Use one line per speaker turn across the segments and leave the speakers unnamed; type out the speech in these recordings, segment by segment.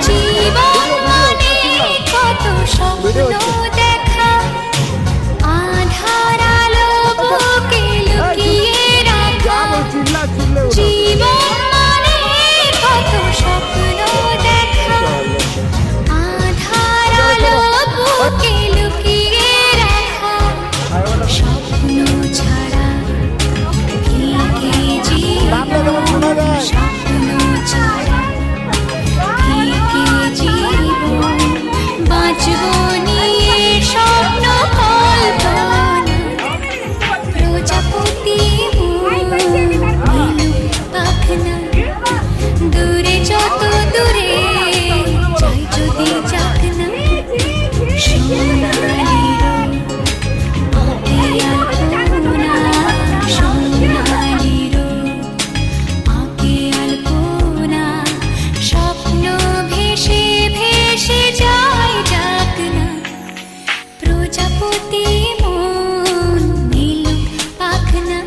জীবন মানে কত স্বপ্ন দেখা, আধার আলো বুকে লুকিয়ে রাখা। জীবন মানে কত স্বপ্ন দেখা, আধার আলো বুকে লুকিয়ে রাখা। স্বপ্ন ছাড়া কি জীবন, স্বপ্ন ছাড়া কি জীবন। বাঁচব নিয়ে স্বপ্ন কল্পনা, প্রজাপতি পাখনা। দূরে যত দূরে যাই যদি যাক না, সোনালি আঁকে আলপনা, সোনালি আঁকে আলপনা। স্বপ্ন ভেসে ভেসে যায় যাক না, প্রজাপতি মন নীলুক পাখনা।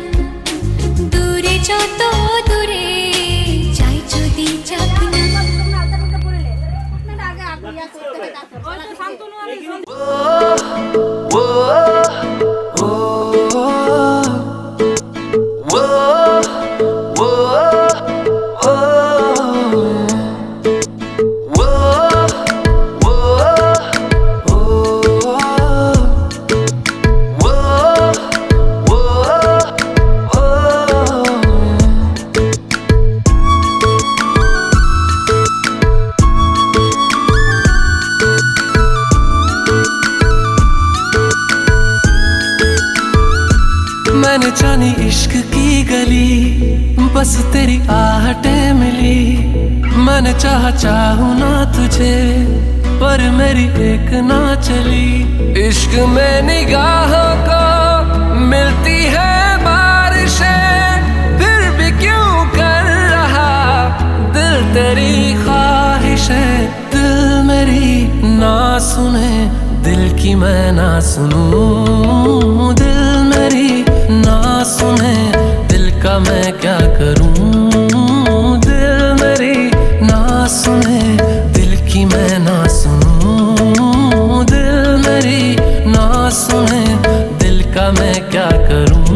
দূরে যত দূরে যাই যদি যাক না।
मैंने जानी इश्क की गली, बस तेरी आहटें मिली। मैंने चाहूं ना तुझे, पर मेरी एक ना चली। इश्क में निगाहों को मिलती है बारिशें, फिर भी क्यों कर रहा दिल तेरी ख्वाहिशें। दिल मेरी ना सुने, दिल की मैं ना सुनूं। दिल मेरी ना सुने, दिल का मैं क्या करूं। दिल मेरी ना सुने, दिल की मैं ना सुनूं। दिल मेरी ना सुने, दिल का मैं क्या करूं।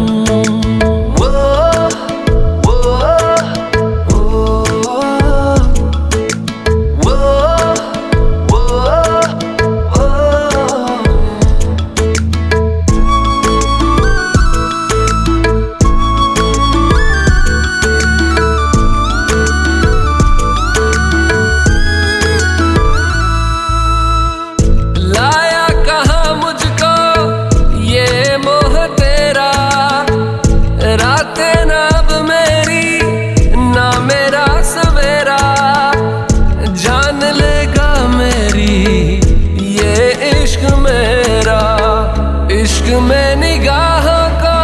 इश्क में निगाहों को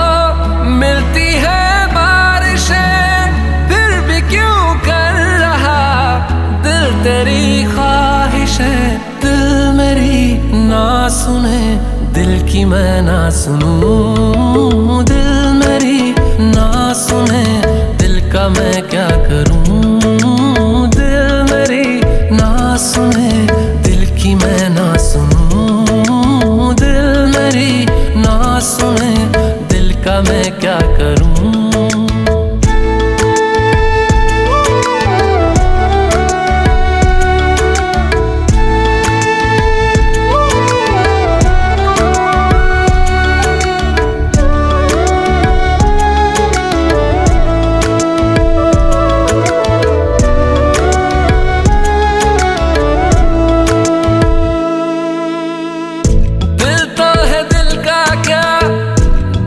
मिलती है बारिशें, फिर भी क्यों कर रहा दिल तेरी ख्वाहिशें। दिल मेरी ना सुने, दिल की मैं ना सुनूं। दिल मेरी ना सुने, दिल का मैं क्या करूं। दिल मेरी ना सुने, दिल की मैं ना सुनूं। दिल मेरी ना सुने, दिल का मैं क्या करूं।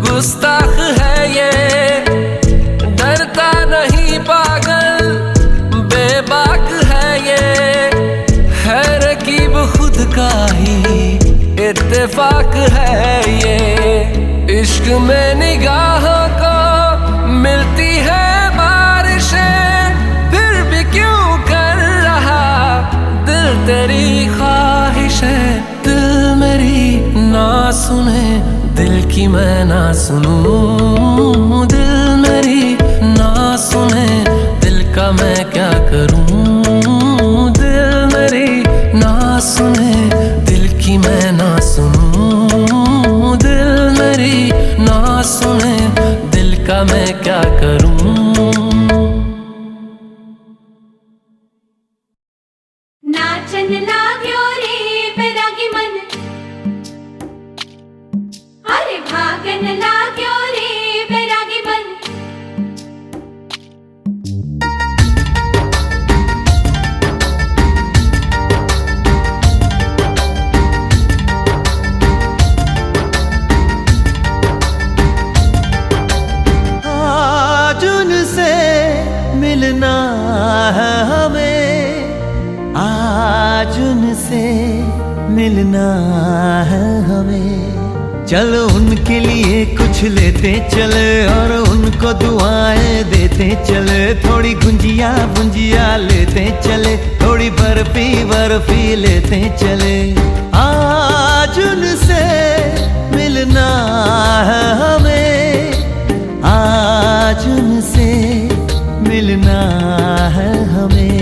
गुस्ताख है ये, डरता नहीं पागल बेबाक है ये। है रकीब खुद का ही इत्तेफाक है ये। इश्क में निगाहों को मिलती है बारिशें, फिर भी क्यों कर रहा दिल तेरी ख्वाहिशें। दिल मेरी ना सुने, दिल की मैं ना सुनूं। दिल मेरी ना
आज उनसे मिलना है हमें, आज उनसे मिलना है हमें। चलो उनके लिए कुछ लेते चले और उनको दुआएं देते चले। थोड़ी गुंजिया गुंजिया लेते चले, थोड़ी बर्फी बर्फी लेते चले। आज उनसे मिलना है हमें, आज उनसे मिलना है हमें।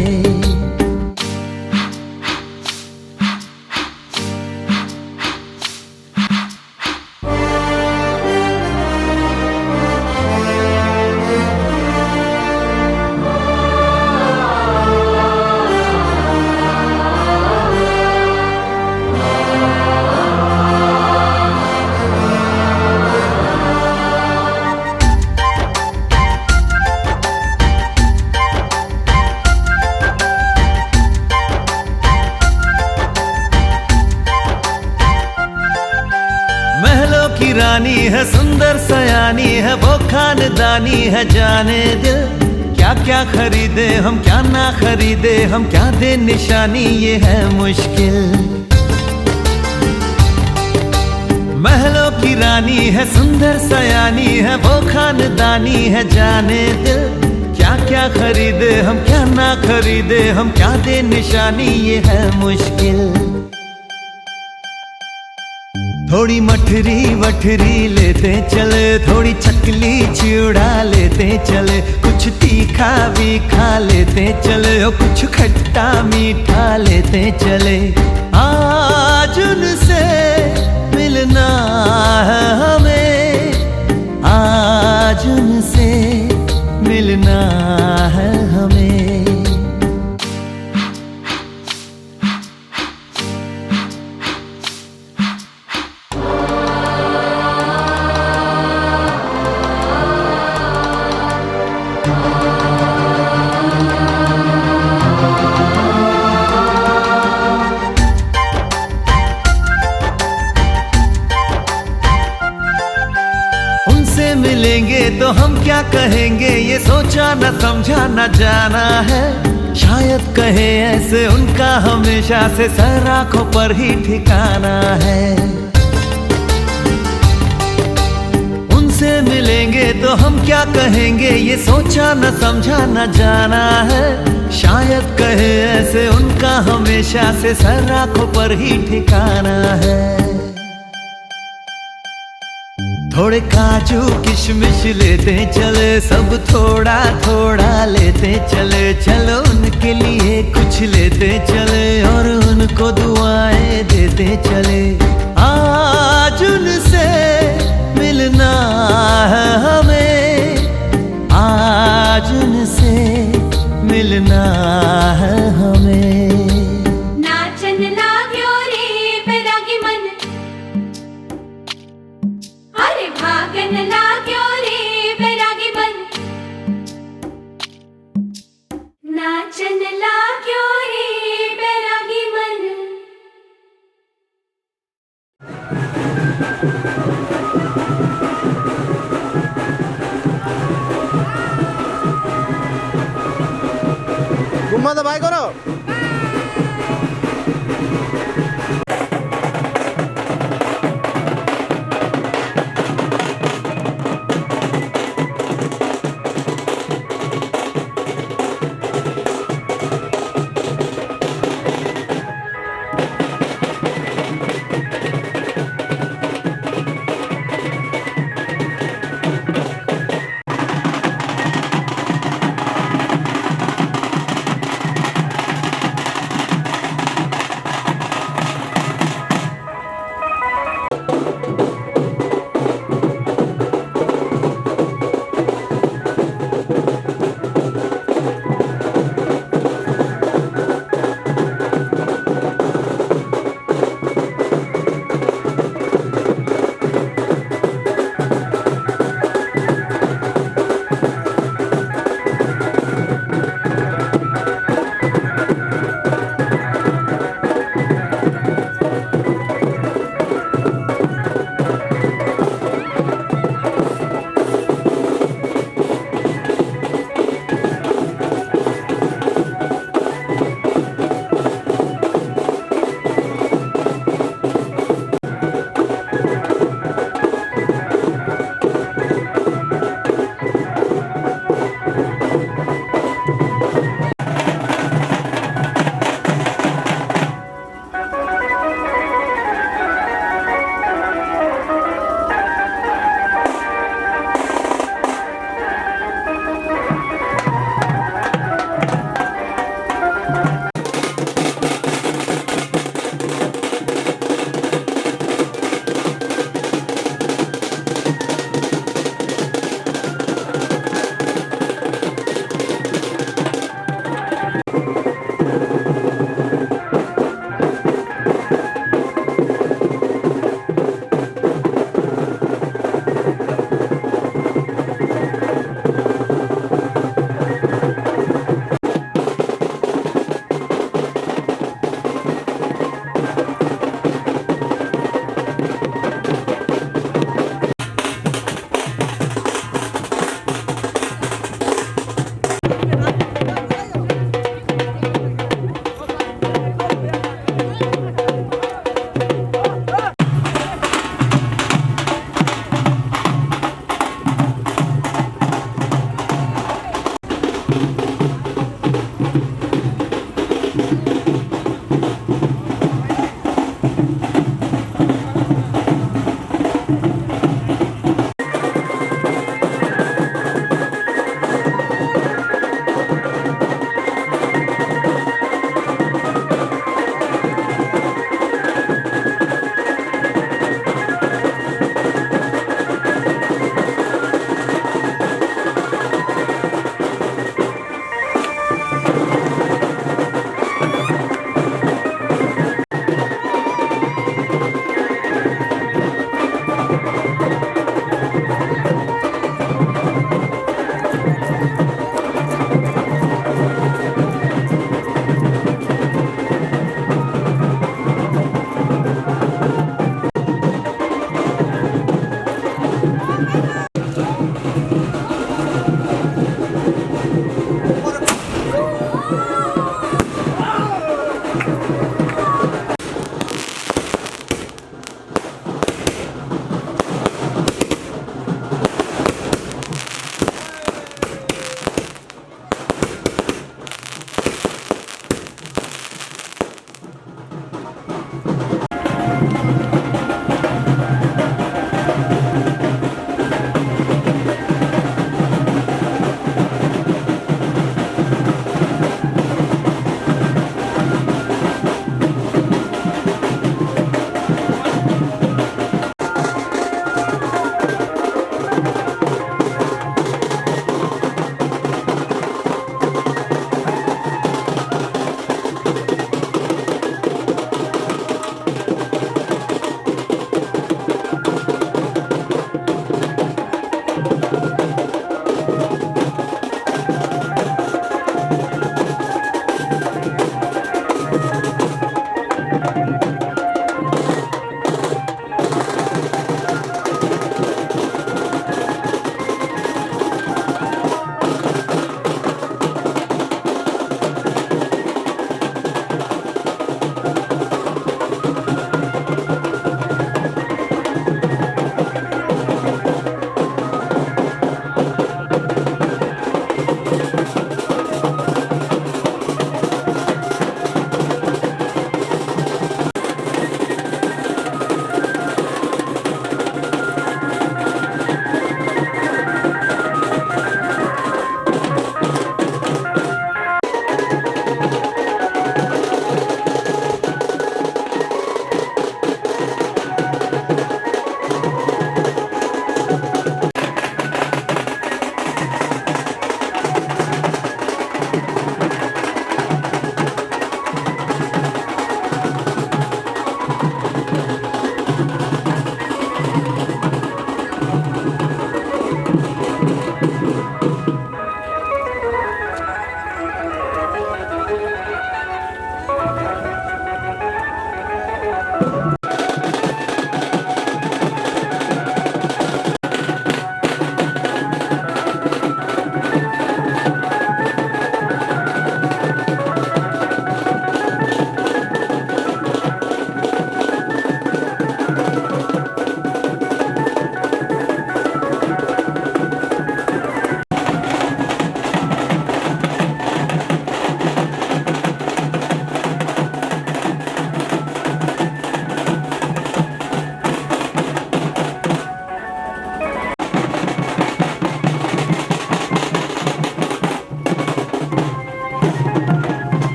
महलों की रानी है, सुंदर सयानी है, वो खानदानी है जाने दिल। क्या क्या खरीदे हम, क्या ना खरीदे हम, क्या दे निशानी, ये है मुश्किल। महलों की रानी है, सुंदर सयानी है, वो खानदानी है जाने दिल। क्या क्या खरीदे हम, क्या ना खरीदे हम, क्या दे निशानी, ये है मुश्किल। थोड़ी मठरी वठरी लेते चले, थोड़ी चकली चिड़ा लेते चले। कुछ तीखा भी खा लेते चले और कुछ खट्टा मीठा लेते चले। आज उनसे मिलना है हमें, आज उनसे मिलना है हमें। उनसे मिलेंगे तो हम क्या कहेंगे, ये सोचा न समझा न जाना है। शायद कहे ऐसे उनका हमेशा से सर आंखों पर ही ठिकाना है। उनसे मिलेंगे तो हम क्या कहेंगे, ये सोचा न समझा न जाना है। शायद कहे ऐसे उनका हमेशा से सर आंखों पर ही ठिकाना है। थोड़े काजू किशमिश लेते चले, सब थोड़ा थोड़ा लेते चले। चलो उनके लिए कुछ लेते चले और उनको दुआएं देते चले। आज उनसे मिलना है हमें, आज उनसे मिलना है हमें।
नाचन लाग्यो रे बैरागी मन, अरे भागन लाग्यो रे बैरागी मन। नाचन लाग्यो रे बैरागी मन।
ঘুমা তো ভাই করো।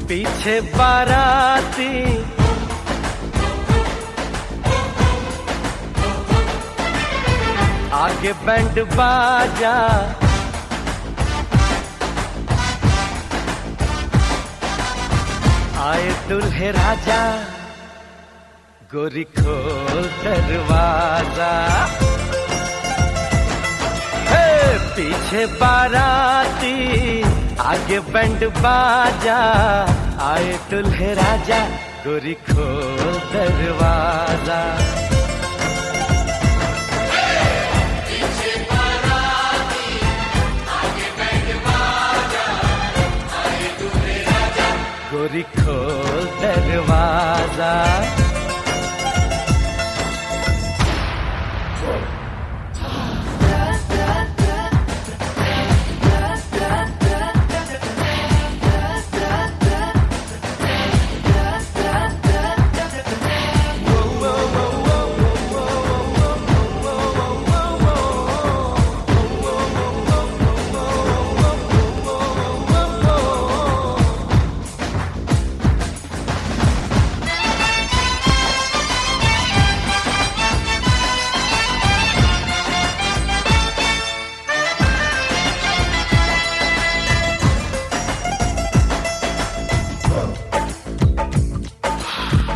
पीछे बाराती आगे बैंड बाजा, आए दुल्हे राजा, गोरी खोल दरवाजा। हे पीछे बाराती आगे बैंड बाजा, आए दुल्हे राजा, गोरी खोल दरवाजा। गोरी खोल दरवाजा।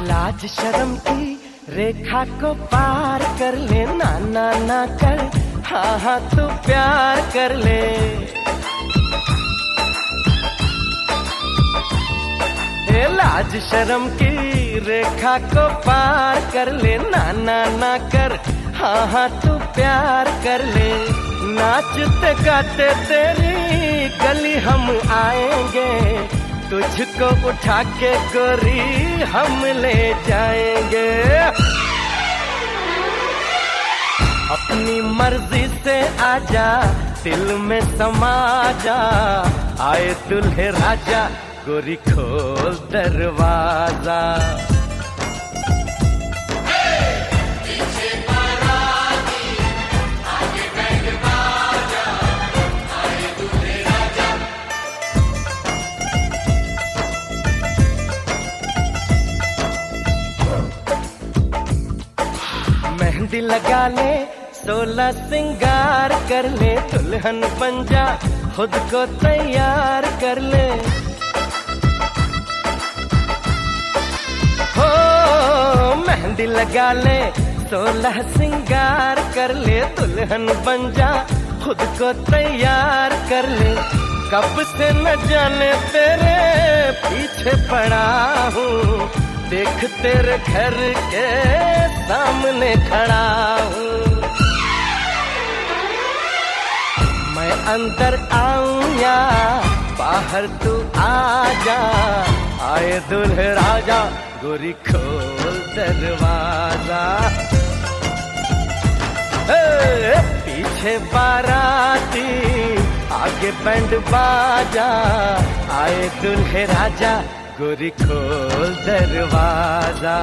लाज शर्म की रेखा को पार कर ले, ना ना ना कर, हाँ हाँ तू प्यार कर ले। ये लाज शर्म की रेखा को पार कर ले, ना ना ना कर, हाँ हाँ तू प्यार कर ले। नाचते गाते तेरी गली हम आएंगे, तुझको उठा के गोरी हम ले जाएंगे। अपनी मर्जी से आजा, दिल में समा जा, आए दुल्हे राजा, गोरी खोल दरवाजा। मेहंदी लगा ले, 16 सिंगार कर ले, दुल्हन बन जा, खुद को तैयार कर ले। हो मेहंदी लगा ले, 16 सिंगार कर ले, दुल्हन बन जा, खुद को तैयार कर ले। कब से न जाने तेरे पीछे पड़ा हूँ, देख तेरे घर के सामने खड़ा हूँ।
मैं अंदर आऊं या बाहर तू आजा, आए दुल्हे राजा गोरी खोल दरवाजा। पीछे बाराती आगे बैंड बाजा, आए दुल्हे राजा गोरी खोल दरवाजा।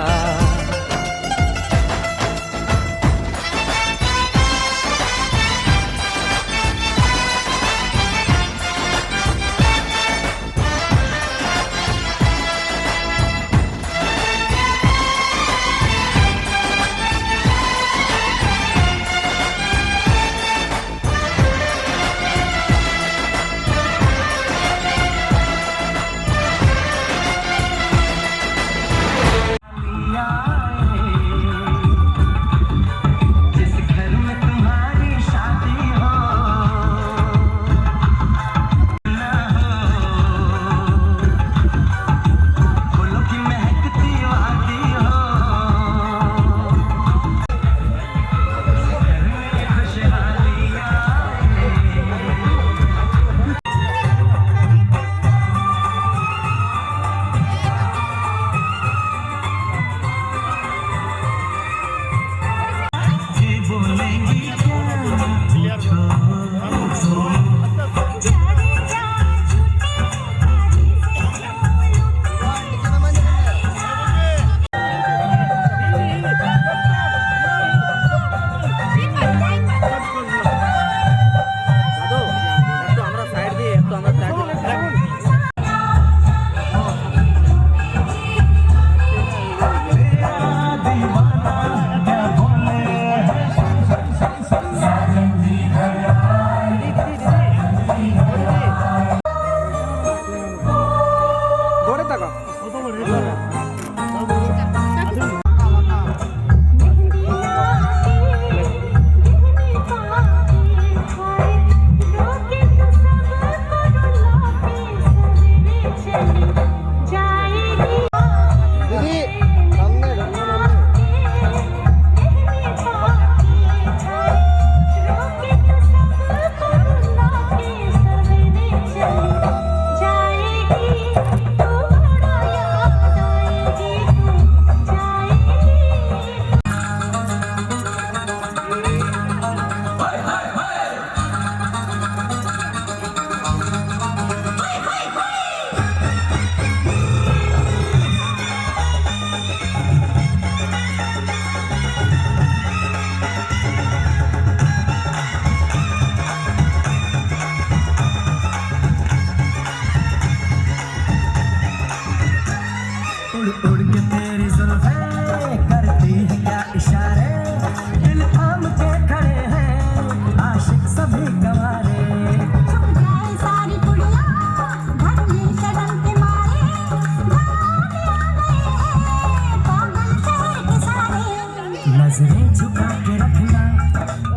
नजरें झुका के रखना,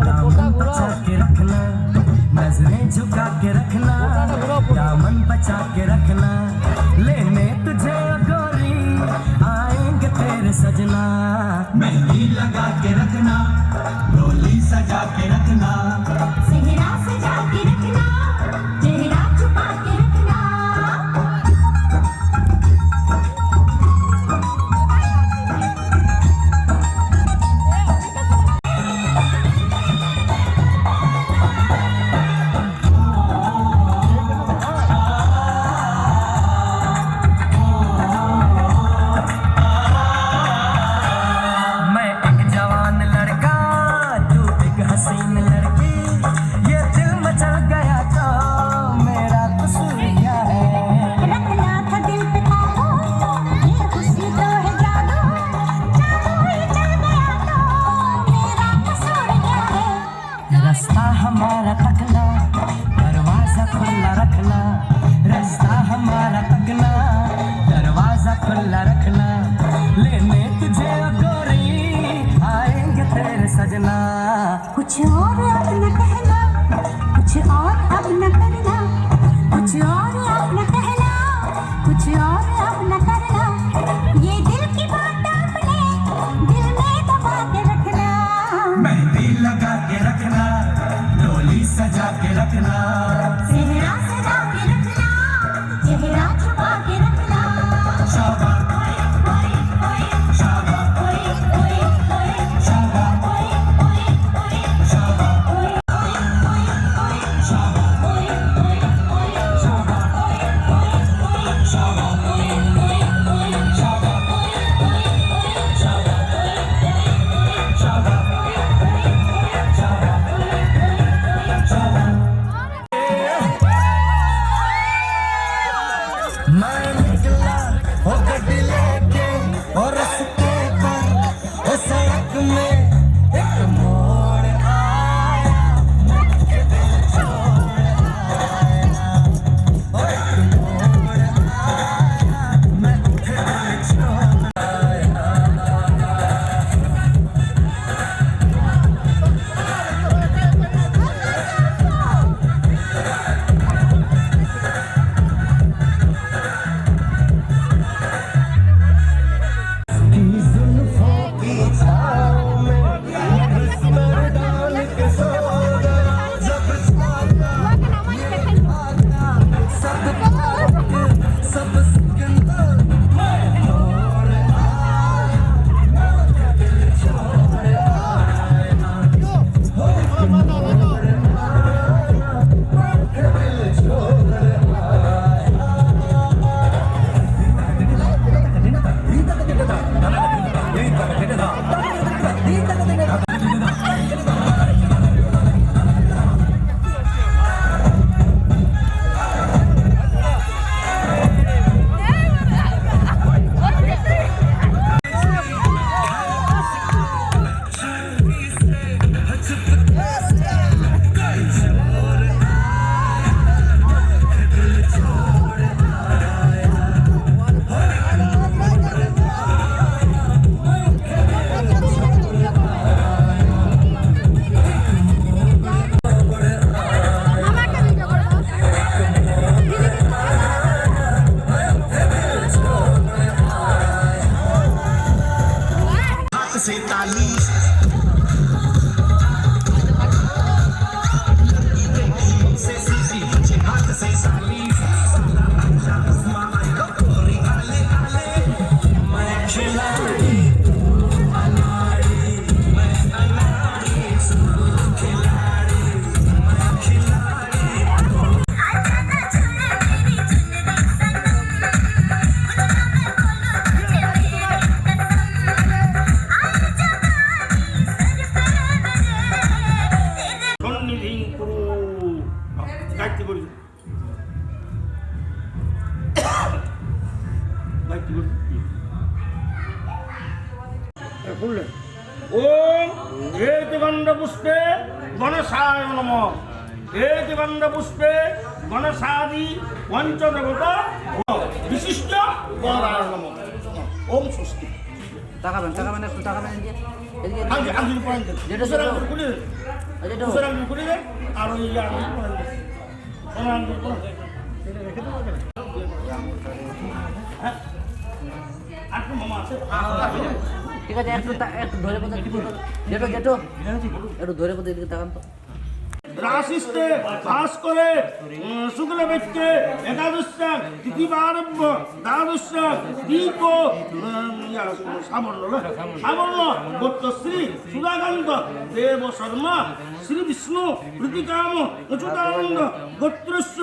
दामन बचा के रखना, नजरें झुका के रखना, दामन बचा के रखना, लेने तुझे गोरी आएंगे तेरे सजना। मेहंदी लगा के रखना, डोली सजा के रखना,
सेहरा सजा के रखना, चेहरा छुपा के रखना।
रखना
सेहरा सजा के रखना चेहरा छुपा के रखना
शाबा
ओए ओए
शाबा
ओए ओए ओए
शाबा
ओए ओए ओए
शाबा
ओए ओए ओए
शाबा
ओए ओए ओए
शाबा शाबा मैं निकला वो गड्डी लेके और रस्ते पर वो सड़क में एक मोड़ आया मैं के दिल छोड़ आया और एक मोड़ आया मैं के दिल छोड़ की जुल्फों की छाँव में बिस्तर डाल के सो गया जब सब सब सिकंदर मैं छोड़ आया मैं दिल छोड़ आया मोड़ आया मैं दिल छोड़ से ताली से सीधी हाथ से साली आले आले मैं खिलाड़ी तू अनाड़ी मैं अनाड़ी तू खिलाड़ी मैं खिलाड़ी
সন্নিধিং কুরু গায়ত্রী করি গায়ত্রী করি বললেন ওম এতি গন্ধ পুষ্পে গণেশায় নমঃ এতি গন্ধ পুষ্পে গণেশাদি পঞ্চদেবতা বিশিষ্ট গণরায় নমঃ ওম স্বস্তি
তাকাবেন একটু তাকাবেন এদিকে
আগে আগে পয়েন্ট
যেটা
দুসরা
ছোট।
আঙ্গুল খুলে দেন
যেটা
দুসরা আঙ্গুল খুলে দেন আর ওই আঙ্গুল পয়েন্ট দেন সোনা আঙ্গুল পয়েন্ট দেন এটা রেখে দেবো হ্যাঁ আর কি মামা আছে
ঠিক আছে একটু ধরে কথা যেটো একটু ধরে কথা এদিকে তাকান তো
রাশিস্তে ভাস করে শুক্ল ব্যক্তি একাদশাং তৃতীয়ারভ্য দ্বাদশাং দীপ সাবর্ণ গোত্রশ্রী সুধাকান্ত দেব শর্মা শ্রী বিষ্ণু প্রীতিকাম অচ্যুতানন্দ গোত্রস্য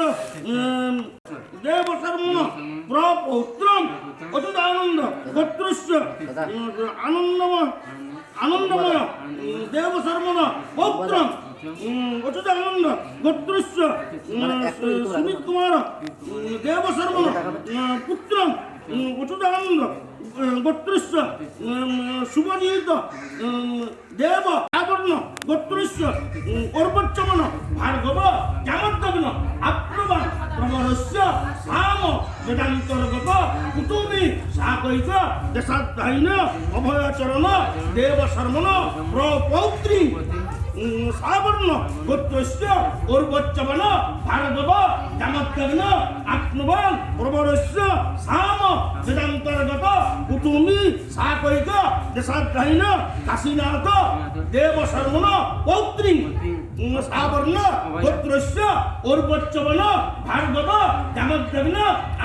দেব শর্মণ প্রপৌত্রম অচ্যুতানন্দ গোত্রস্য আনন্দময় দেব শর্মণ পৌত্রম অচ্যুতানন্দ গোত্রস্য সুমিত কুমার দেব শর্মণ পুত্রম অচ্যুতানন্দ গোত্রস্য শুভজিৎ দেব আবর্ণ গোত্রস্য অর্বচ্চমন ভার্গব জামদ্দগ্ন আপ্রবান প্রবরস্য সাম বেদান্তর্গত কুতুমি সাকৈক দেশাধ্যায়িন অভয়াচরণ দেব শর্মণ প্রপৌত্রী সাবর্ণ গোত্রস্য অর্বচ্চমন ভার্গব জামদ্দগ্ন আপ্রবান প্রবরস্য সাম বেদান্তর্গত কুতুমি সাকৈক দেশাধ্যায়িন কাশীনাথ দেব শর্মণ পৌত্রী সাবর্ণ গোত্রস্য ঔর্বচ্যবন ভার্গব জামদ্রবিণ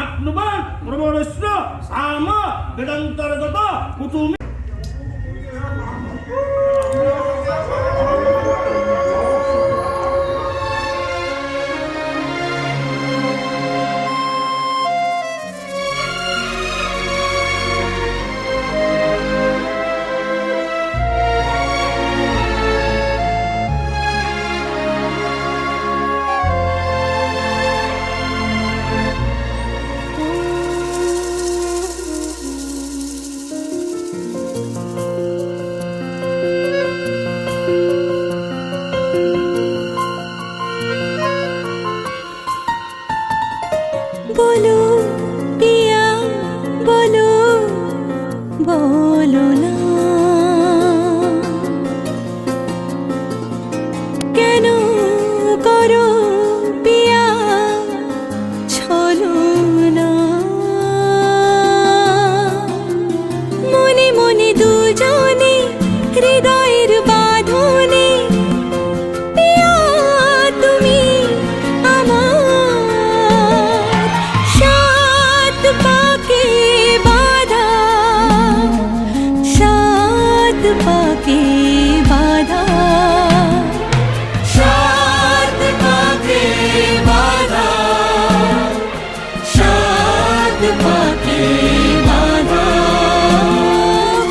আপ্নুবান প্রবরস্য সাম বেদান্তর্গত কুতুমি
বলো পিয়া বলো বলো না কেন করো পিয়া ছলো না মনে মনে দুজনে হৃদয়ের বাঁধনে পিয়া তুমি আমার সাত পাকে বাঁধা সাত পাকে বাঁধা সাত পাকে বাঁধা সাত পাকে বাঁধা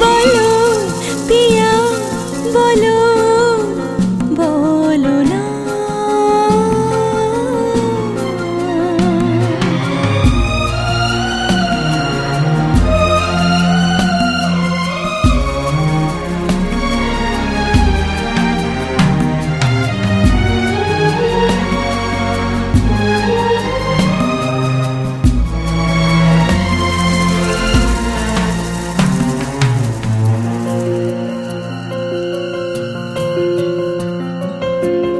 বলো পিয়া বলো বলো না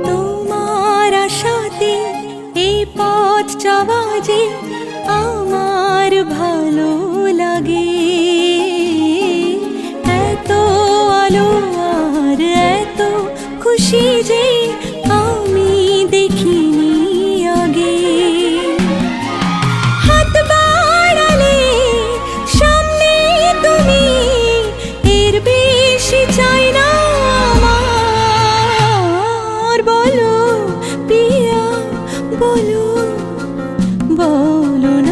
তোমার আশাতে এই পথ চলা যে আমার ভালো লাগে এত আলো আর এত খুশি যে আমি দেখিনি আগে হাত বাড়ালে সামনে তুমি এর বেশি চাই না আমার বলো পিয়া বলো বলো না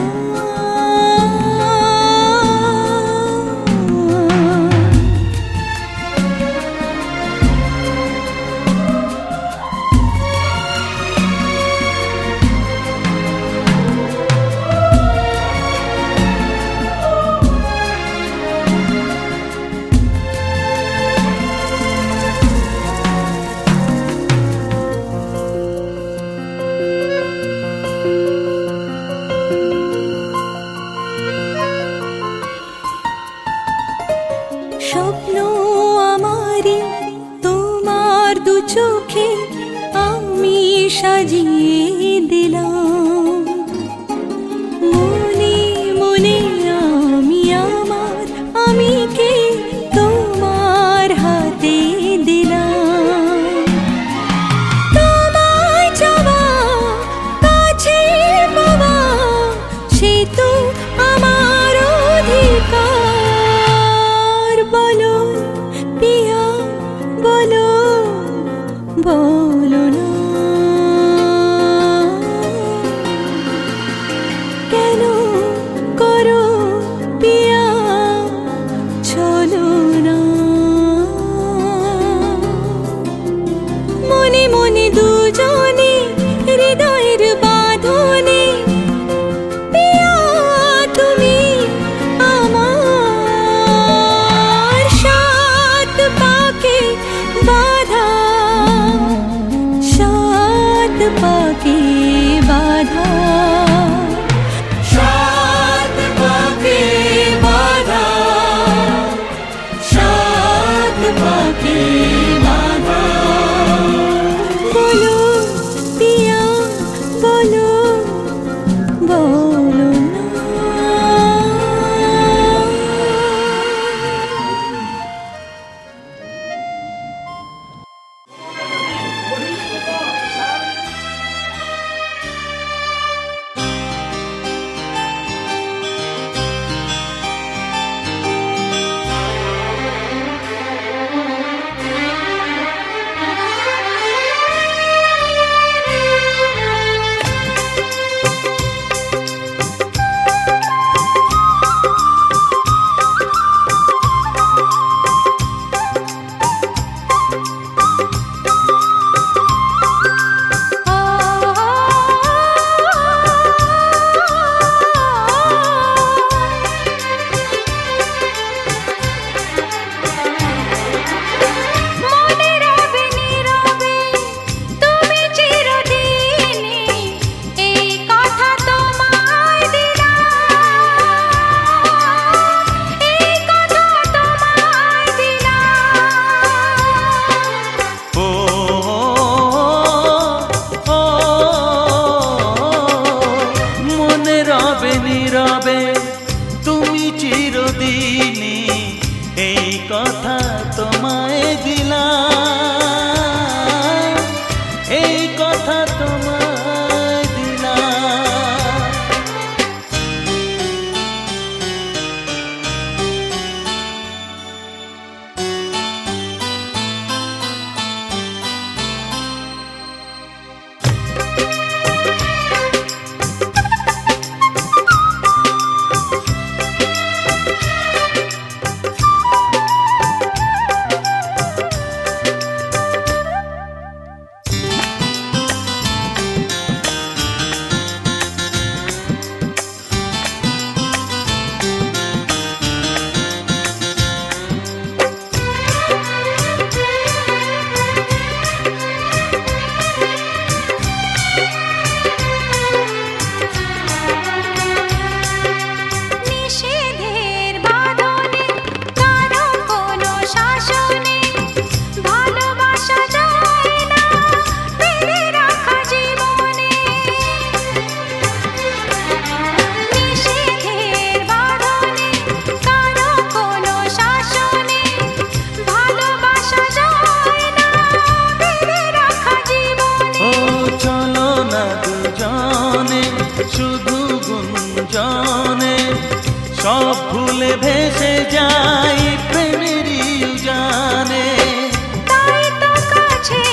স্বপ্ন আমারি তোমার দু চোখে আমি সাজিয়ে দিলাম মনে মনে আমি আমার আমিকে তোমার হাতে দিলাম তোমায় চাওয়া কাছে পাওয়া সে তো আমার অধিকার বলো পিয়া বলো বলো না কেন করো পিয়া ছলো না মনে মনে দুজনে হৃদয়ের বাঁধনে পিয়া তুমি আমার সাত পাকে বাঁধা সাত পাকে বাঁধা সাত পাকে বাঁধা সাত পাকে বাঁধা বলো পিয়া বলো বলো না নিষেধের বাঁধনে কারো কোনো শাসনে ভালোবাসা যায় না ফেলে রাখা জীবনে। নিষেধের বাঁধনে কারো কোনো শাসনে ভালোবাসা যায় না ফেলে রাখা জীবনে।
ও চলো না দুজনে শুধু গুঞ্জনে সব ভুলে ভেসে যাই প্রেমেরই উজানে।
তাই তো কাছে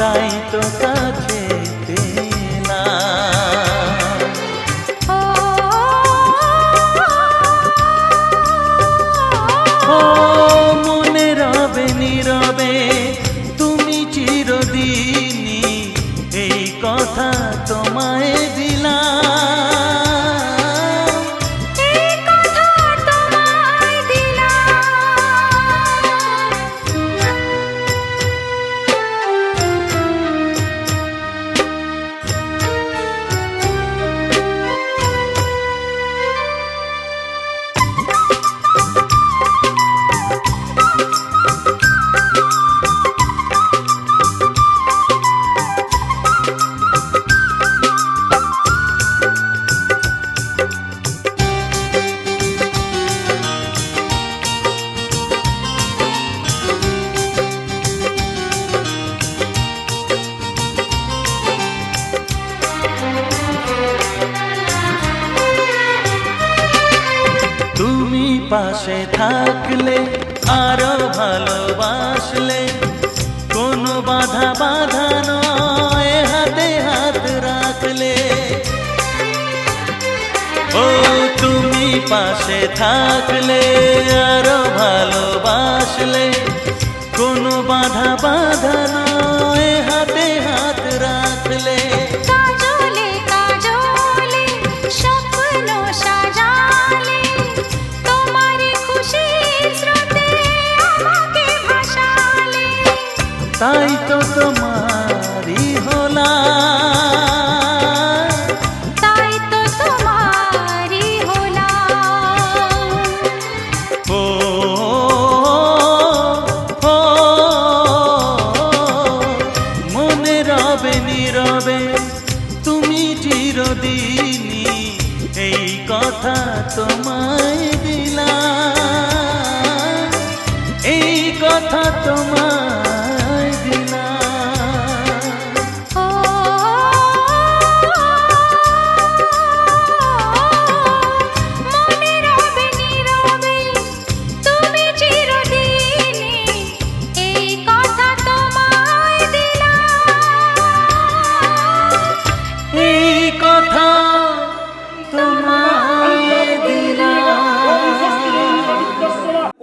তাই তো কাছে পেলাম। ও মনে রবে নীরবে তুমি চিরদিনই এই কথা তোমায় দিলাম।
এই কথা তোমায়
তুমি পাশে থাকলে আরো ভালোবাসলে কোনো বাধা বাধা নয় হাতে হাত রাখলে। ও তুমি পাশে থাকলে আরো ভালোবাসলে কোনো বাধা বাধা নয় হাতে হাত রাখলে।
কাজলে কাজলে স্বপ্ন সাজালে তোমার খুশির স্রোতে আমাকে ভাসালে।
তাই তো তোমারই হলাম।
তাই তো তোমারই হলাম।
ও মনে রবে নীরবে তুমি চিরদিনই এই কথা তোমায় দিলাম। এই কথা তোমায় দিলাম।
ও মনে রবে নীরবে তুমি চিরদিনই এই কথা তোমায় দিলাম।
এই কথা তোমায় দিলাম।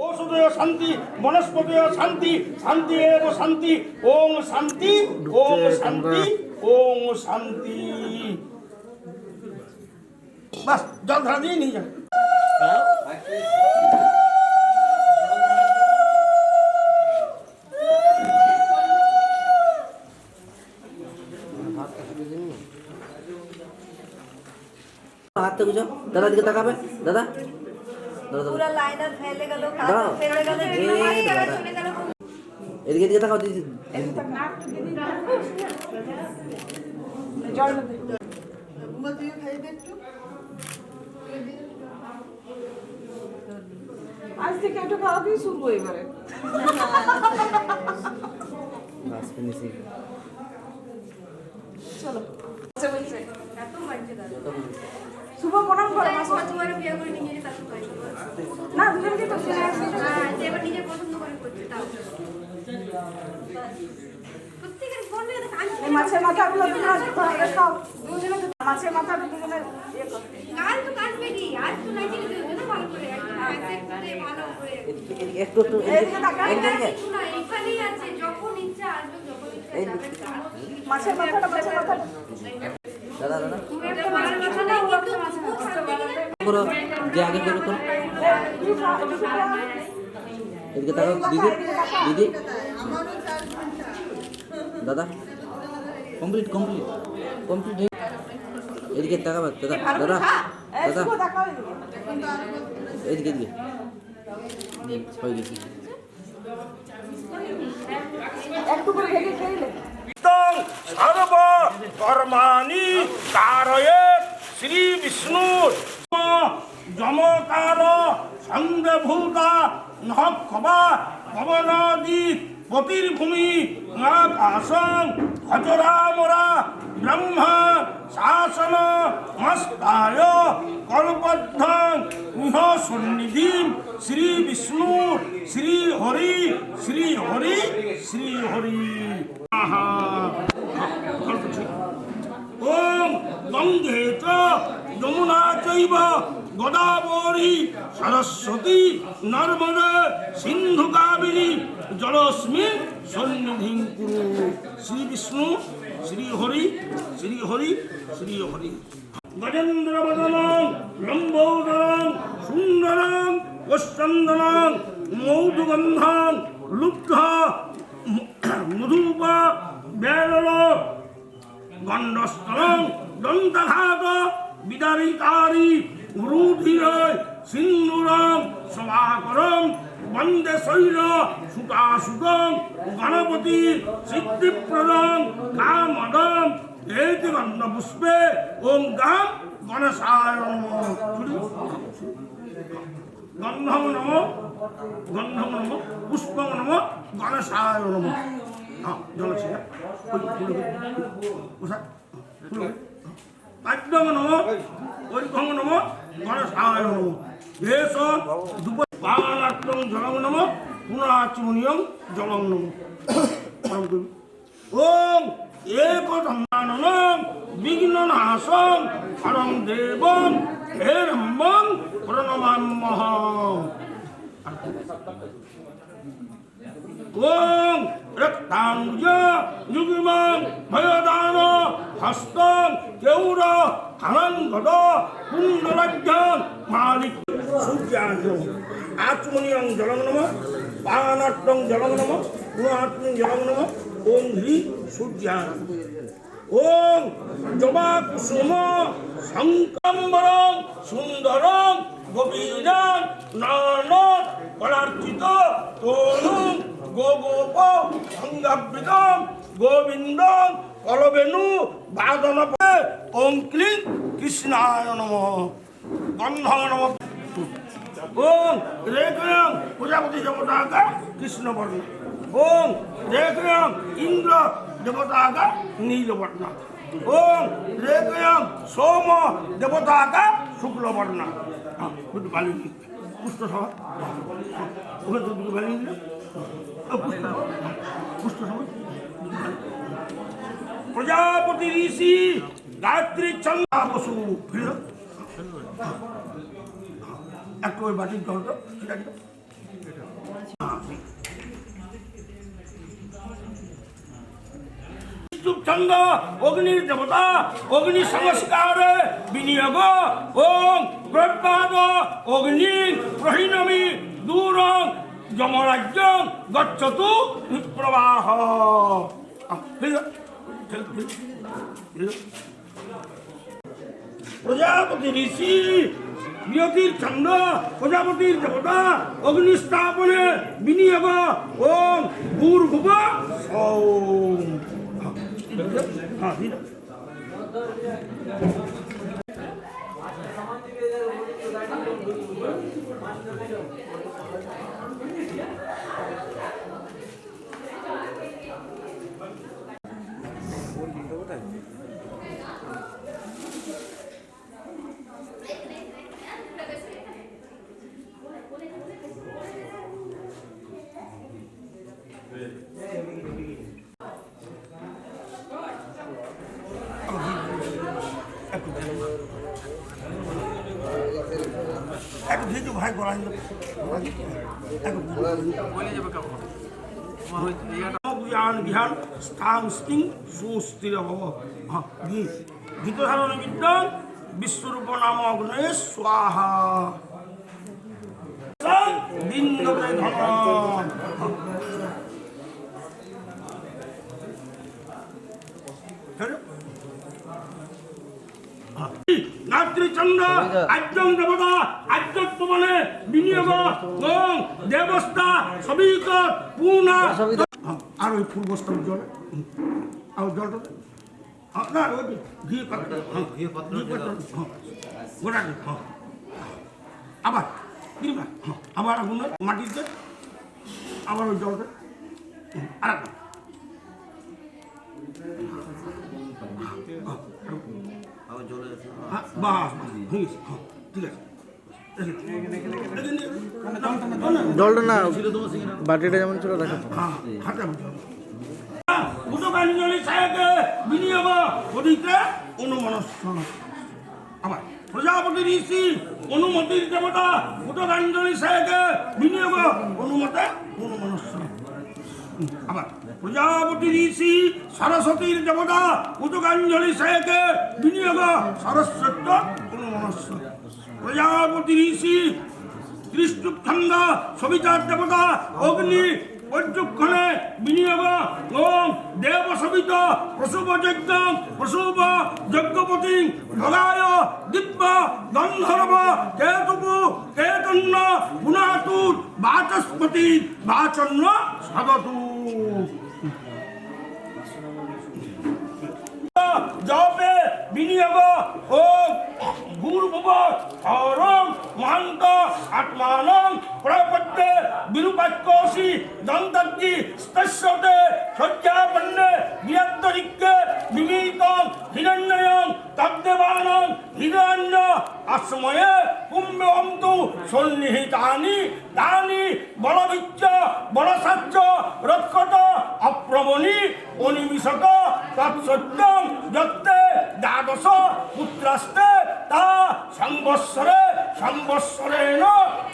ঔষধেয় শান্তি বনস্পতিয় শান্তি শান্তি এব শান্তি ওং শান্তি ওং শান্তি ওং শান্তি। বাস জল ধারা দিয়ে নিয়ে যান।
হাত তো বুঝো দাদা দিকে তাকাবে দাদা দাদা
পুরো লাইনার ফেলে গেল
দাঁড়াও।
ফেলে গেল
এই দাদা।
চলে গেল।
এদিকে দিকে তাকাও দিদি
আজ থেকে একটু খাওয়া দিয়ে শুরু এবারে
বাস ফিনিশিং
চলো আচ্ছা বলছে এত মাইকে দাও শুভ প্রণাম করো মা তোমার বিয়ে করে নিয়ে যেতে শাশু ভাই না দুজনকে তো ফেলে আসবে
এবার নিজের পছন্দ করে করছে তাও
প্রত্যেকের ফোন নিয়ে তো কান
এই মাছের মাথাগুলো তোমরা খাও দুজনে মাছের মাথাটা দুজনে ইয়ে করো
কান তো কাটবে কি আর তো নাই চিনি দেবে না ভালো করে একদম প্যাকেট করে ভালো করে
একটু একটু
এইদিকে তাকাও
এদিকে
কিছু না এখানেই আছে যখন ইচ্ছা আসবে যখন ইচ্ছা যাবে
মাছের মাথাটা
দাদা দাদা
তুমি একটা মাছের মাথা না ও একটা মাছের মাথা
করো যে আগে করো করো এদিকে তাকাও দিদি দিদি দাদা কমপ্লিট কমপ্লিট কমপ্লিট এদিকে তাকাবা দাদা দাদা দাদা এদিকে এদিকে হয়ে গেছে
একটু করে ভেঙে খেয়ে
সর্ব কর্মাণি কারয়ে শ্রী বিষ্ণুর যমকার সঙ্গভূতা নহক্ষবা পবনাদি পতির্ভূমি আকাশং হজরামরা ব্রহ্মা শাসন মস্তায় কল্পদ্ধং ইহ সন্নিধিম শ্রী বিষ্ণু শ্রী হরি শ্রী হরি শ্রী হরি ওম গঙ্গে চ যমুনা চৈব গোদাবরী সরস্বতী নর্মদা সিন্ধু কাবেরী জলস্মিন সন্নিধিং কুরু শ্রী বিষ্ণু শ্রী হরি শ্রী হরি শ্রী হরি গজেন্দ্র বদনং লম্বোদরং সুন্দরং ওষ্ঠন্দনং মৌদুগন্ধং লুব্ধ মধুপ বেলল গণ্ডস্থলং দন্তঘাত বিদারিকারী রুধিরয় সিন্দুরং সভাকরং বন্দে শৈল সুতাসুতং গণপতি সিদ্ধিপ্রদং কামদং এতি গন্ধ পুষ্পে ওম গাম গণেশায় নমঃ গন্ধং নমঃ পুষ্পং নমঃ গণেশায় নমঃ জলছি পাদ্যং নমঃ ঐক্যং নমঃ গণেশায় নমঃ দেশ দুপ বাঙালার্থং জলং নমঃ পুনাচমনিয়ং জলং নমঃ ওম একধন্মাননং বিঘ্ননাশং হরং দেবং হেরম্বং প্রণমাম্যহম ওম রক্তাঙ্গ যুগ্মং ভয়দান হস্তং কেউর হানঙ্গদ কুণ্ডলাঢ্যং মালিক সূর্যায় আচমনিয়ং জলং নমঃ পানার্থং জলং নমঃ পুনার্থং জলং নমঃ ওম হ্রি সূর্যায় ওম জবা কুসুম শঙ্কম্বরং সুন্দরং গোপীনাং নয়ন কলার্চিত তনুং গোগোপ অঙ্গাবৃতং গোবিন্দং কলবেনু বাদনপে ওম ক্লিং কৃষ্ণায় নমঃ গন্ধং নমঃ ওম রেখয়ং প্রজাপতি দেবতাকা কৃষ্ণবর্ণ ওম রেখয়ং ইন্দ্র দেবতাকা নীলবর্ণ ওম রেখয়ং সোম দেবতাকা শুক্লবর্ণ দুটো বালি পুষ্ট সভা ওখানে তো দুটো বালি নিল পুষ্ট সভা প্রজাপতি ঋষি গায়ত্রী চন্দ্রা বসু ফিরল একটু ওই বাটির জলটা ঠিক আছে চন্দ্র অগ্নির দেবতা অগ্নি সংস্কারে বিনিয়োগ ওম প্রপাদ অগ্নি প্রহিণমি দূরং যমরাজ্যং গচ্ছতু বিপ্রবাহ প্রজাপতি ঋষি বিয়তির চন্দ্র প্রজাপতির দেবতা অগ্নিস্থাপনে বিনিয়োগ ওম ভূর্ভুব ওম हाँ ठीक है
Yeah.
যেহেতু ভাই করা জ্ঞান জ্ঞান স্থান স্টিং সুস্থির ভব গীত ধারণ বিদ্যান বিশ্বরূপ নাম অগ্নয়ে স্বাহা বিন্দতে ধন নাত্রিচন্দ্র আদ্যং দেবতা আদ্যত্ব মানে বিনিয়োগ গং দেবস্থা সবিক পুনা আর ওই ফুল বস্তা জলে আর জলটা না ওই ঘি পাত্র গোটা আবার কিংবা আবার আগুন মাটিতে আবার ওই জলটা আর একটা বাস ঠিক আছে
জলটা না বাটিটা যেমন ছিল দেখো
বিনিয়োগ অধিকে অনুমনস্ক আবার প্রজাপতি ঋষি অনুমতির দেবতা উদকাঞ্জলি সাহেকে বিনিয়োগ অনুমতে অনুমনস্ক আবার প্রজাপতি ঋষি সরস্বতীর দেবতা উদকাঞ্জলি সাহেকে বিনিয়োগ সরস্বত্য অনুমনস্ক প্রজাপতি ঋষি ত্রিষ্টুপছন্দ সবিতার দেবতা অগ্নি পর্যক্ষণে বিনিয়োগ ওং দেব সবিত প্রসূব যজ্ঞ প্রসূব যজ্ঞপতি ভগায় দিব্য গন্ধর্ব কেতুপু কেতন্য পুনাতুর বাচস্পতি বাচন্ন সদতু জপে বিনিয়োগ ও ভূর্ভুব হরং মহান্ত আত্মানং প্রপদ্যে বিরূপাক্ষসি দন্তজ্ঞি স্তস্যতে সজ্জাপন্নে বিয়ন্তরিক্যে বিনীতং হিরণ্যয়ং তদ্দেবানং হিরণ্য আসময়ে কুম্ভবন্তু সন্নিহিতানি তানি বলবিচ্চ বলসাচ্চ রক্ষত অপ্রমণি অনিমিষক তৎসত্যং যত্তে দ্বাদশ পুত্রাস্তে তা সংবৎসরে সংবৎসরেণ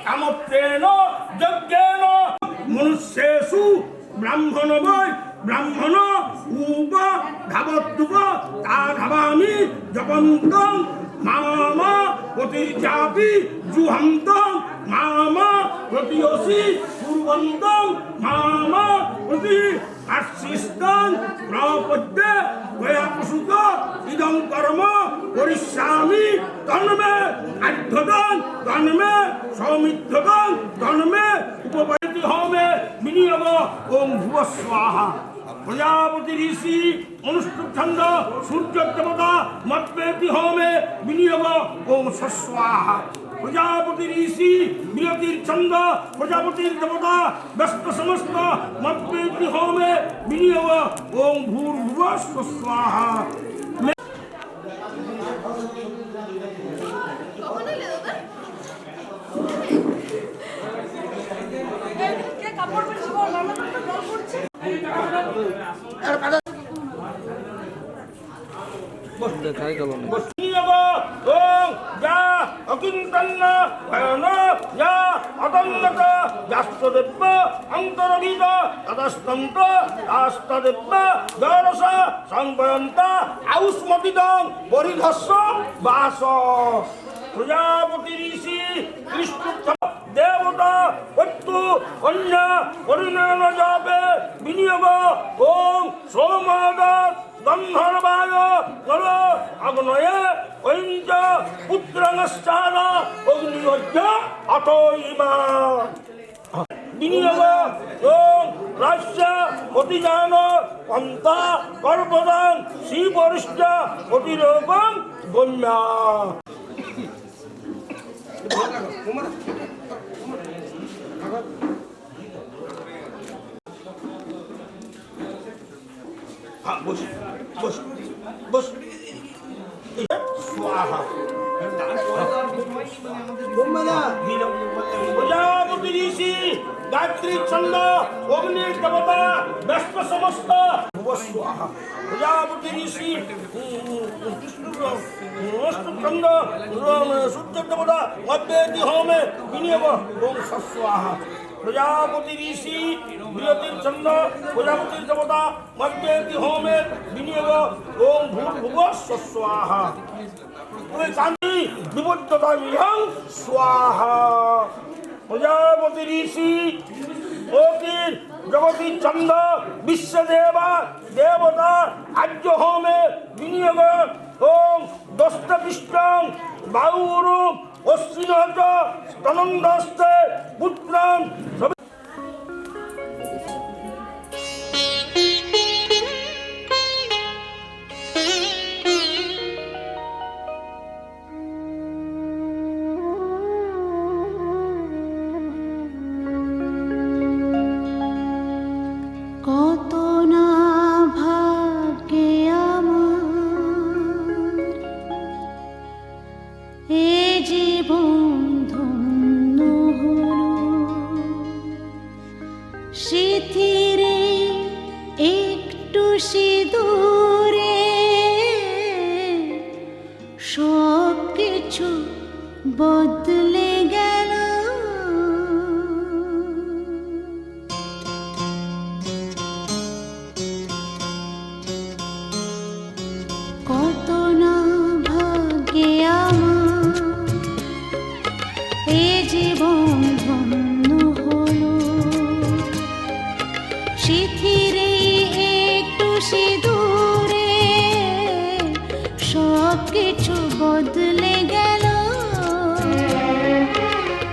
কামত্রেণ যজ্ঞেন মনুষ্যেষু ব্রাহ্মণ বৈ ব্রাহ্মণ উপ ধাবত্যুপ তা ধাবামি জপন্তং মামা প্রতির্যাপি জুহন্তং মামা প্রতিয়সি কুর্বন্তং মামা প্রতি আশিস্তং প্রপদ্যে বয়াপসুত ইদং কর্ম করিষ্যামি তন্মে আধ্যতং তন্মে সৌমিধ্যতং তন্মে উপপয়তি হোমে বিনিয়োগ ওম ভুব স্বাহা প্রজাপতি ঋষি অনুষ্ঠুপ ছন্দ সূর্য দেবতা মৎপেতি হোমে বিনিয়োগ ওম স্বাহা প্রজাপতি ঋষি বিরতির ছন্দ প্রজাপতির দেবতা ব্যস্ত সমস্ত মৎপেতি হোমে বিনিয়োগ ওম ভূর্ভুব স্বাহা
কাপড় পরে সব রান্না করতে জল পড়ছে
দেখাই গেল না
বিনিয়োগ ওং যা অকিন্তন্ন ভয়ন যা অদন্নত যাস্তদেব্য অন্তরবিদ তদস্তন্ত তাস্তদেব্য জরস সংবয়ন্ত আউষ্মতিদং পরিধস্য বাস প্রজাপতি ঋষি কৃষ্ণ দেবতা পত্তু অন্য পরিণয়ন যাবে বিনিয়োগ ওং সোমদৎ গন্ধর্বায় নর অগ্নয়ে ঐঞ্চ পুত্রনশ্চার অগ্নিযজ্ঞ অতইমা বিনিয়োগ ওং রাজ্য অতিজান পন্থা কর্পদান শ্রীবরিষ্ঠ অতিরোগং গম্যা বস বস বস স্বাহা প্রজাপতি ঋষি গায়ত্রী ছন্দ অগ্নির দেবতা ব্যস্ত সমস্ত ভুবস্বাহা প্রজাপতি ঋষি ছন্দ সূর্য দেবতা মধ্যেতি হোমে বিনিয়োগ ওম স্বাহা প্রজাপতি ঋষি বিরতির ছন্দ প্রজাপতির দেবতা মধ্যেতি হোমে বিনিয়োগ ওম ভূর্ভুবস্বাহা শান্তি বিবুদ্ধতা ইহং স্বাহা প্রজাপতি ঋষি অকির জগতী চন্দ বিশ্বদেবা দেবতা আর্য হোমে বিনিয়োগ ওম দস্তপৃষ্টং বায়ুরু অশ্বিনত স্তনন্দস্তে পুত্রং
কত না ভাগ্যে আমার এ জীবন ধন্য হলো স্মৃতিরে একটু সিঁদুরে সব কিছু বদলে গেল কত না ভাগ্যে আমার এ জীবন ধন্য হলো স্মৃতিরে একটু সিঁদুরে সব কিছু বদলে গেল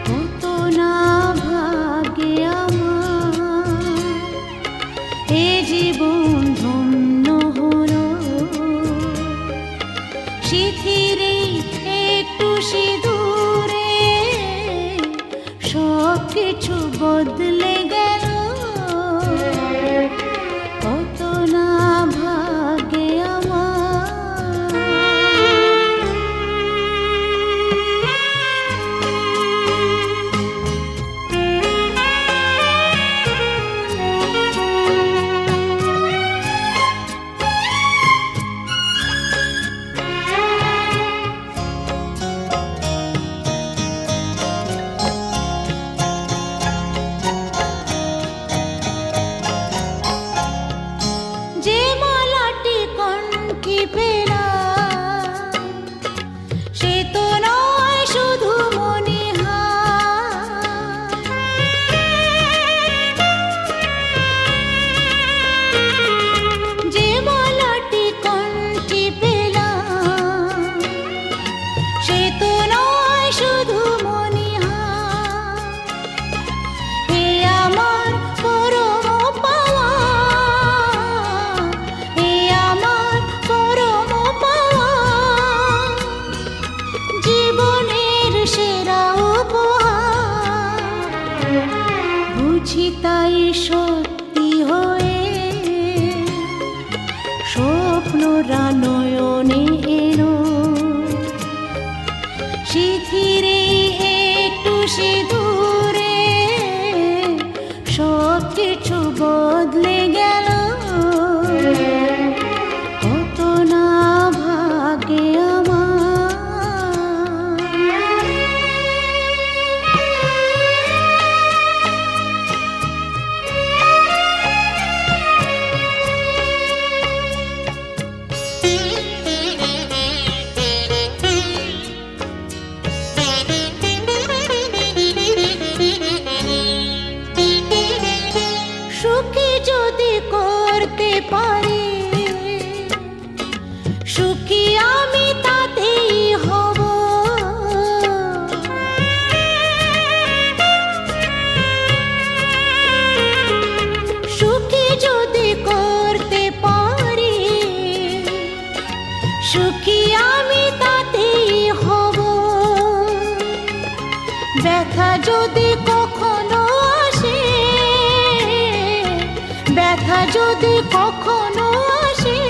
কত না ভাগ্যে আমার এ জীবন ধন্য হলো স্মৃতিরে একটু সিঁদুরে সব কিছু বদলে গেল কত না ভাগ্যে আমার যে মালাটি কণ্ঠে পেলাম সে তো নয় শুধু মনিহার যে মালাটি কণ্ঠে পেলাম সে তো নয় শুধু মনিহার হে আমার পরম পাওয়া হে আমার পরম পাওয়া জীবনের সেরা উপহার বুঝি তাই সত্যি হয়ে স্বপ্নরা নয়নে এলো স্মৃতিরে একটু সিঁদুরে সব কিছু বদলে গেল কত না ভাগ্যে সুখী যদি করতে পারি সুখী আমি তাতেই হব সুখী যদি করতে পারি সুখী আমি তাতেই হব ব্যথা যদি কখনো আসে ব্যথা যদি কখনো আসে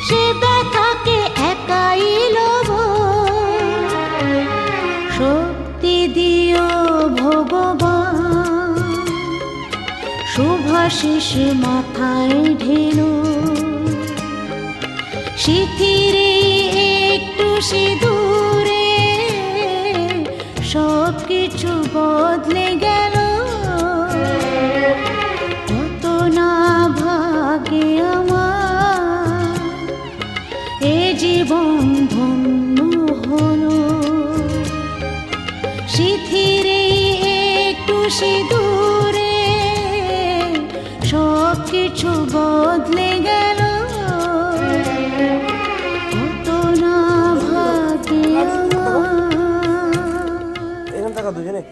সে ব্যথাকে একাই লব শক্তি দিও ভগবান আশিস মাথায় ঢেলো সিথিরে একটু সিঁদুরে সব কিছু বদলে গেল কত না ভাগে আমার এ জীবন ধন্য হলো সিথিরে একটু সিঁদুরে সব কিছু বদলে গেল কত না ভাগে আমার
এখান থাকা দুজনে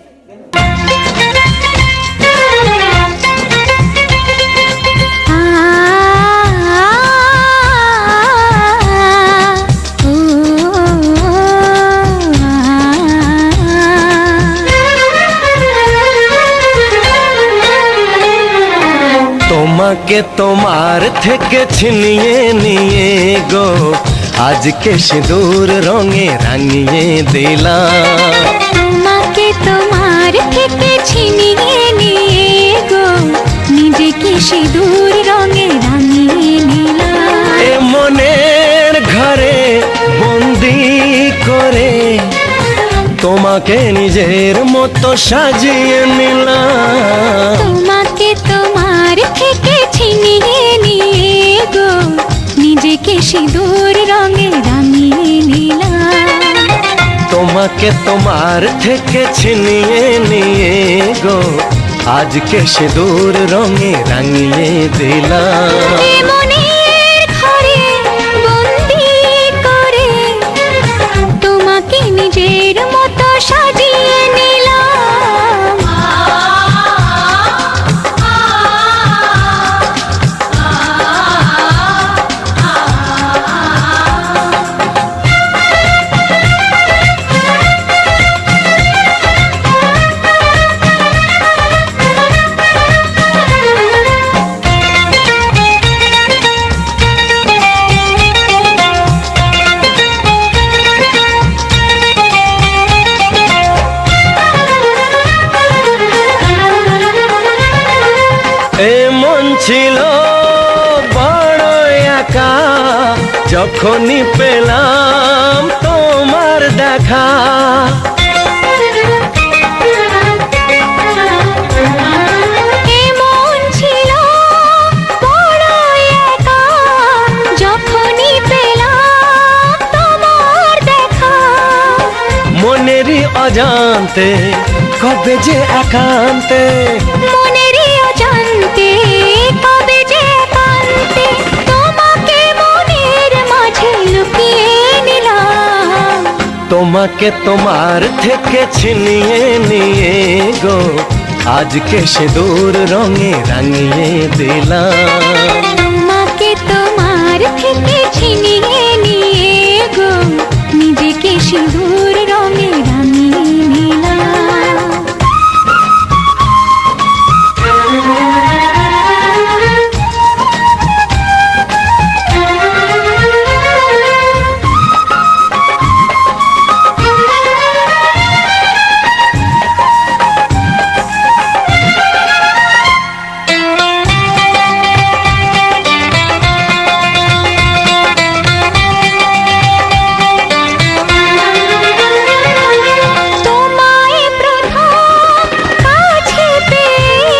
তোমাকে তোমার থেকে ছিনিয়ে নিয়ে গো আজকে সিঁদুর রঙে রাঙিয়ে দিলাম
তোমাকে তোমার থেকে ছিনিয়ে নিয়ে গো নিজেকে সিঁদুর রঙে রাঙিয়ে নিলাম
এ মনের ঘরে বন্দি করে তোমাকে নিজের মতো সাজিয়ে নিলাম
তোমাকে তোমার থেকে ছিনিয়ে নিয়ে গো নিজেকে সিঁদুর রঙে রাঙিয়ে নিলাম
তোমাকে তোমার থেকে ছিনিয়ে নিয়ে গো আজকে সিঁদুর রঙে রাঙিয়ে দিলাম
এ মনের ঘরে বন্দি করে তোমাকে নিজের মতো সাজিয়ে নিলাম
এ মন ছিল বড় একা যখনই পেলাম তোমার দেখা
এমন ছিল বড় একা যখনই পেলাম তোমার দেখা
মনেরই অজান্তে কবে যে একান্তে
মনেরই অজান্তে কবে যে একান্তে তোমাকে মনের মাঝে লুকিয়ে নিলাম
তোমাকে তোমার থেকে ছিনিয়ে নিয়ে গো আজকে সিঁদুর রঙে রাঙিয়ে দিলাম
তোমাকে তোমার থেকে ছিনিয়ে নিয়ে গো নিজেকে সিঁদুর রঙে রাঙিয়ে নিলাম তোমায় প্রথম কাছে পেয়ে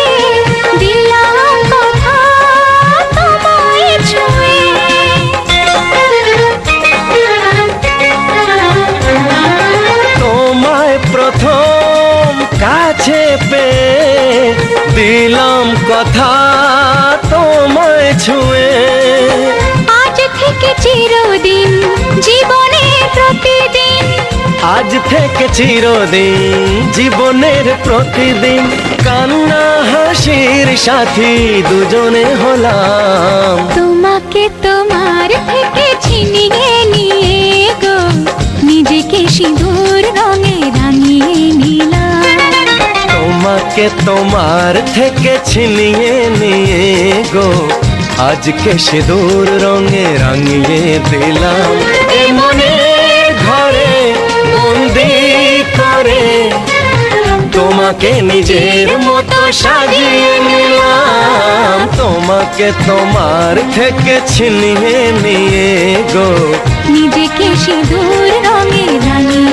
দিলাম কথা তোমায় ছুঁয়ে
তোমায় প্রথম কাছে পেয়ে দিলাম কথা তোমায় ছুঁয়ে
আজ থেকে চিরদিন জীবনে প্রতিদিন
আজ থেকে চিরদিন জীবনের প্রতিদিন কান্না হাসির সাথী দুজনে হলাম
তোমাকে তোমার থেকে ছিনিয়ে নিয়ে গো নিজেকে সিঁদুর রঙে রাঙিয়ে নিলাম
তোমাকে তোমার থেকে ছিনিয়ে নিয়ে গো আজকে সিঁদুর রঙে রাঙিয়ে দিলাম এ মনের ঘরে বন্দি করে তোমাকে নিজের মতো সাজিয়ে নিলাম, তোমাকে তোমার থেকে ছিনিয়ে নিয়ে গো
নিজেকে সিঁদুর রঙে রাঙিয়ে